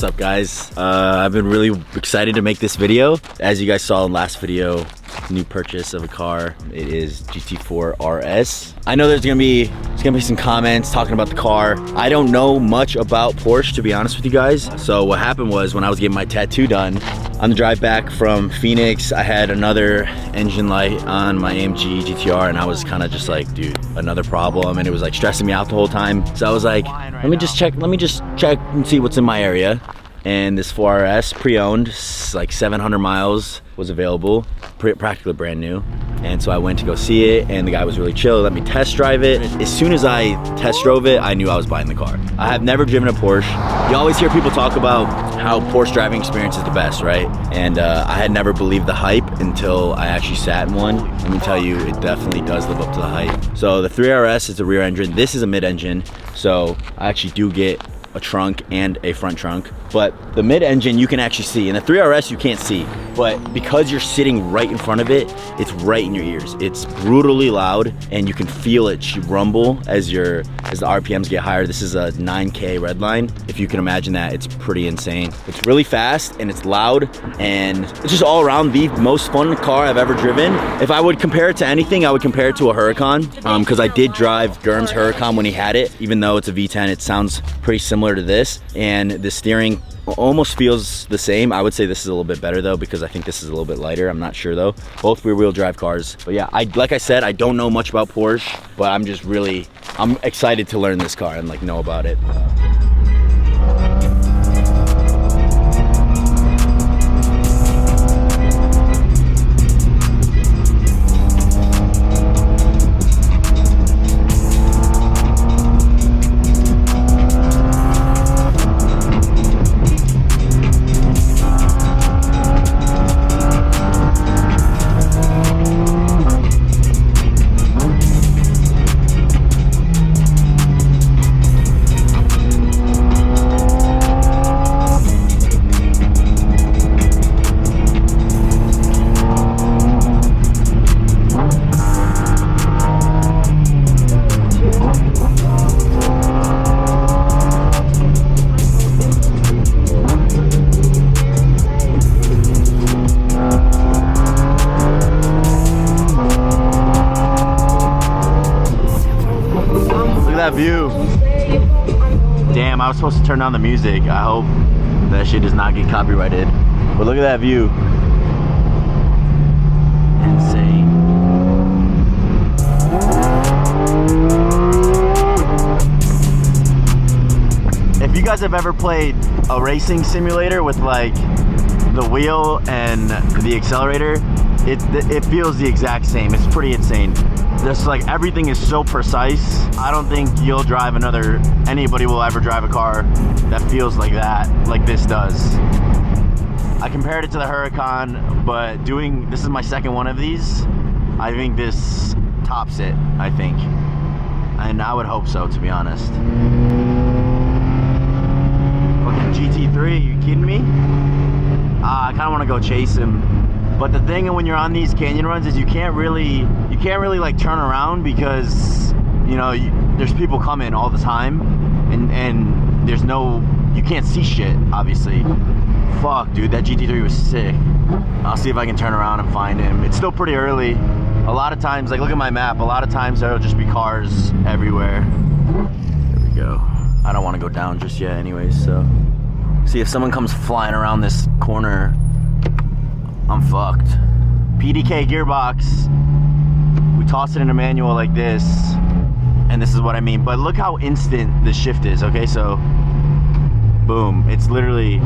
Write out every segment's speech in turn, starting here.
What's up, guys? I've been really excited to make this video. As you guys saw in last video, new purchase of a car. It is GT4 RS. I know there's gonna be some comments talking about the car. I don't know much about Porsche, to be honest with you guys. So what happened was, when I was getting my tattoo done, on the drive back from Phoenix, I had another engine light on my AMG GTR, and I was kind of just like, dude, another problem, and it was like stressing me out the whole time. So I was like, let me just check and see what's in my area. And this 4RS pre-owned, like 700 miles, was available, practically brand new. And so I went to go see it, and the guy was really chill, let me test drive it. As soon as I test drove it, I knew I was buying the car. I have never driven a Porsche. You always hear people talk about how Porsche driving experience is the best, right? And I had never believed the hype until I actually sat in one. Let me tell you, it definitely does live up to the hype. So the 3RS is a rear engine, this is a mid-engine, so I actually do get a trunk and a front trunk. But the mid-engine you can actually see. In the 3RS you can't see, but because you're sitting right in front of it, it's right in your ears. It's brutally loud, and you can feel it rumble as the RPMs get higher. This is a 9K redline. If you can imagine that, it's pretty insane. It's really fast and it's loud, and it's just all around the most fun car I've ever driven. If I would compare it to anything, I would compare it to a Huracan, because I did drive Gurm's Huracan when he had it. Even though it's a V10, it sounds pretty similar to this, and the steering almost feels the same. I would say this is a little bit better though, because I think this is a little bit lighter. I'm not sure though. Both rear-wheel drive cars. But yeah, like I said, I don't know much about Porsche, but I'm excited to learn this car and like know about it. That view. Damn, I was supposed to turn down the music. I hope that shit does not get copyrighted. But look at that view. Insane. If you guys have ever played a racing simulator with like the wheel and the accelerator, it feels the exact same. It's pretty insane. Just like everything is so precise. I don't think anybody will ever drive a car that feels like that, like this does. I compared it to the Huracan, but this is my second one of these. I think this tops it, I think. And I would hope so, to be honest. Fucking GT3, are you kidding me? I kind of want to go chase him. But the thing when you're on these canyon runs is you can't really like turn around, because you know there's people coming all the time, and you can't see shit, obviously. Fuck, dude, that GT3 was sick. I'll see if I can turn around and find him. It's still pretty early. A lot of times, like look at my map, a lot of times there'll just be cars everywhere. There we go. I don't want to go down just yet anyways, so see if someone comes flying around this corner, I'm fucked. PDK gearbox. We toss it in a manual like this, and this is what I mean. But look how instant the shift is, okay? So, boom. It's literally,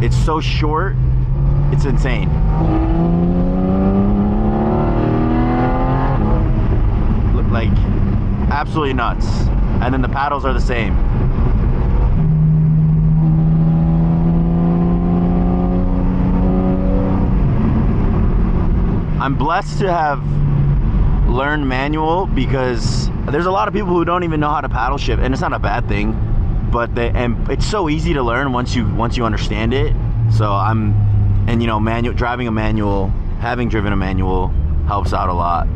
it's so short, it's insane. Look, like, absolutely nuts. And then the paddles are the same. I'm blessed to have learned manual, because there's a lot of people who don't even know how to paddle shift, and it's not a bad thing, but it's so easy to learn once you understand it. So you know, driving a manual, having driven a manual helps out a lot.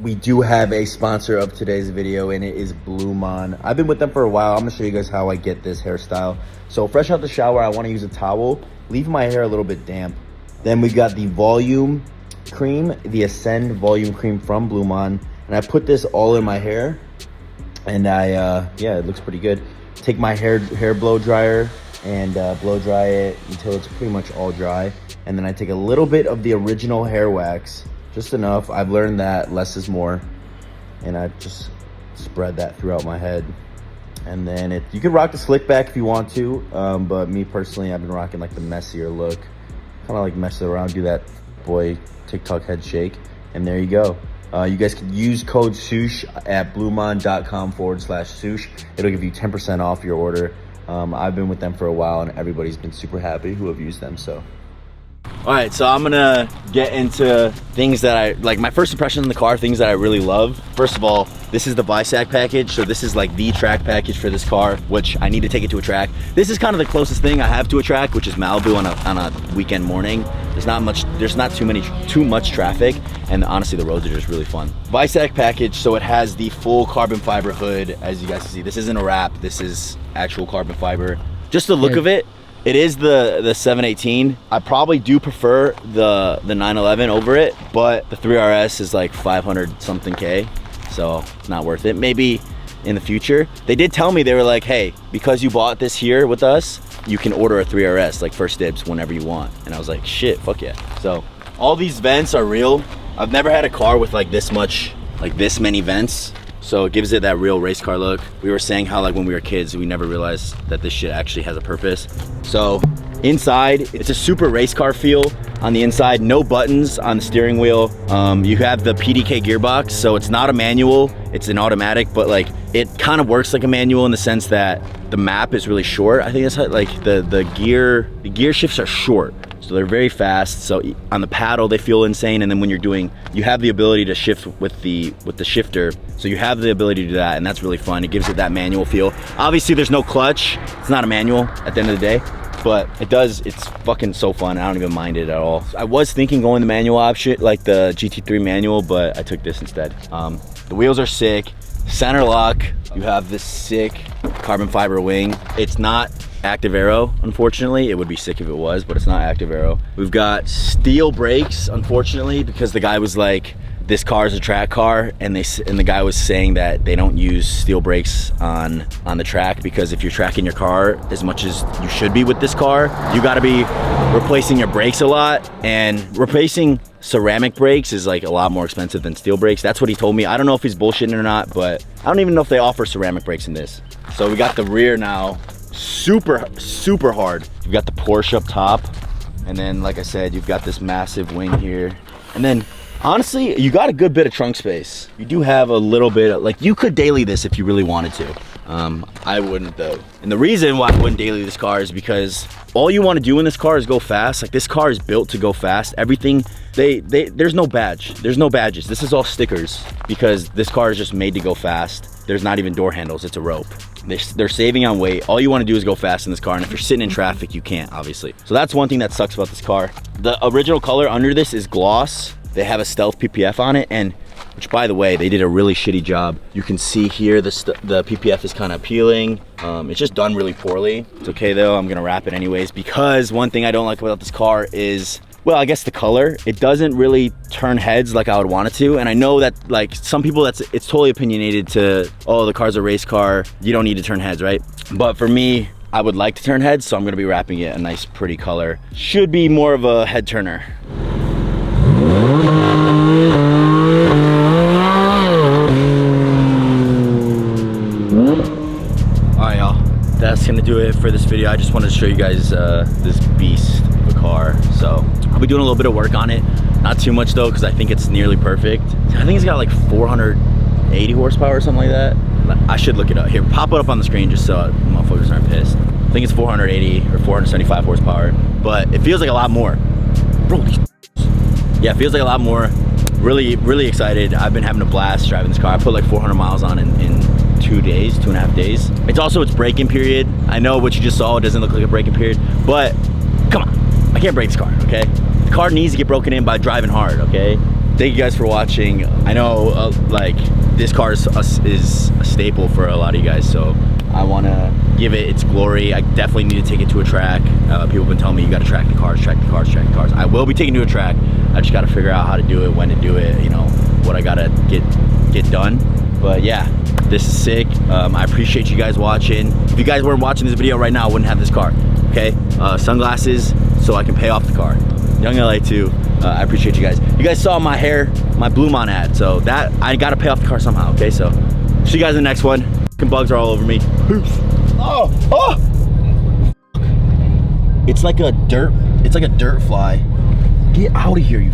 we do have a sponsor of today's video, and it is Blue Mon. I've been with them for a while. I'm gonna show you guys how I get this hairstyle. So fresh out the shower, I wanna use a towel, leave my hair a little bit damp. Then we got the volume cream, the Ascend volume cream from Blue Mon. And I put this all in my hair, and yeah, it looks pretty good. Take my hair blow dryer and blow dry it until it's pretty much all dry. And then I take a little bit of the original hair wax, just enough. I've learned that less is more. And I just spread that throughout my head. And then you can rock the slick back if you want to, but me personally, I've been rocking like the messier look. Kind of like mess it around, do that boy TikTok head shake, and there you go. You guys can use code Soosh at bluemon.com/Soosh. It'll give you 10% off your order. I've been with them for a while, and everybody's been super happy who have used them, so. All right, so I'm gonna get into things that I, like my first impression in the car, things that I really love. First of all, this is the BiSac package. So this is like the track package for this car, which I need to take it to a track. This is kind of the closest thing I have to a track, which is Malibu on a weekend morning. There's not too much traffic, and honestly, the roads are just really fun. BiSac package, so it has the full carbon fiber hood, as you guys can see. This isn't a wrap, this is actual carbon fiber. Just the look of it, it is the 718. I probably do prefer the 911 over it, but the 3RS is like 500 something K, so it's not worth it. Maybe in the future. They did tell me, they were like, hey, because you bought this here with us, you can order a 3RS, like first dibs whenever you want. And I was like, shit, fuck yeah. So all these vents are real. I've never had a car with like this many vents. So it gives it that real race car look. We were saying how like when we were kids, we never realized that this shit actually has a purpose. So inside, it's a super race car feel on the inside. No buttons on the steering wheel. You have the PDK gearbox, so it's not a manual, it's an automatic, but like it kind of works like a manual in the sense that the map is really short. I think that's how, like the gear shifts are short. So they're very fast. So on the paddle, they feel insane. And then when you're doing, you have the ability to shift with the shifter. So you have the ability to do that, and that's really fun. It gives it that manual feel. Obviously there's no clutch. It's not a manual at the end of the day, but it's fucking so fun. I don't even mind it at all. I was thinking going the manual option, like the GT3 manual, but I took this instead. The wheels are sick. Center lock, you have this sick carbon fiber wing. It's not active aero, unfortunately. It would be sick if it was, but it's not active aero. We've got steel brakes, unfortunately, because the guy was like, this car is a track car, and the guy was saying that they don't use steel brakes on the track, because if you're tracking your car as much as you should be with this car, you got to be replacing your brakes a lot, and replacing ceramic brakes is like a lot more expensive than steel brakes. That's what he told me. I don't know if he's bullshitting or not, but I don't even know if they offer ceramic brakes in this. So we got the rear now, super hard. You've got the Porsche up top, and then like I said, you've got this massive wing here, and then honestly, you got a good bit of trunk space. You do have a little bit of, like, you could daily this if you really wanted to. I wouldn't though. And the reason why I wouldn't daily this car is because all you want to do in this car is go fast. Like, this car is built to go fast. Everything, there's no badge. There's no badges. This is all stickers, because this car is just made to go fast. There's not even door handles, it's a rope. They're saving on weight. All you want to do is go fast in this car, and if you're sitting in traffic, you can't, obviously. So that's one thing that sucks about this car. The original color under this is gloss. They have a stealth PPF on it, and which, by the way, they did a really shitty job. You can see here the PPF is kind of peeling. It's just done really poorly. It's okay though, I'm gonna wrap it anyways, because one thing I don't like about this car is, well, I guess the color. It doesn't really turn heads like I would want it to, and I know that like some people, it's totally opinionated to, oh, the car's a race car, you don't need to turn heads, right? But for me, I would like to turn heads, so I'm gonna be wrapping it a nice pretty color. Should be more of a head turner. Alright y'all, that's gonna do it for this video. I just wanted to show you guys this beast of a car. So I'll be doing a little bit of work on it, not too much though, because I think it's nearly perfect. I think it's got like 480 horsepower or something like that. I should look it up. Here, pop it up on the screen just so motherfuckers aren't pissed. I think it's 480 or 475 horsepower, but it feels like a lot more. Bro, yeah, it feels like a lot more. Really excited. I've been having a blast driving this car. I put like 400 miles on in 2.5 days. It's also its braking period. I know what you just saw, it doesn't look like a braking period, but come on, I can't break this car, okay? The car needs to get broken in by driving hard, okay? thank you guys for watching. I know like this car is a staple for a lot of you guys, so I want to give it its glory. I definitely need to take it to a track. People have been telling me you got to track the cars, track the cars, track the cars. I will be taking it to a track. I just got to figure out how to do it, when to do it, you know, what I got to get done. But yeah, this is sick. I appreciate you guys watching. If you guys weren't watching this video right now, I wouldn't have this car, okay? Sunglasses so I can pay off the car. Young LA too. I appreciate you guys. You guys saw my hair, my Blue Mon ad, so that I gotta pay off the car somehow, okay? So see you guys in the next one. Bugs are all over me. Peace. Oh, oh! It's like a dirt fly. Get out of here, you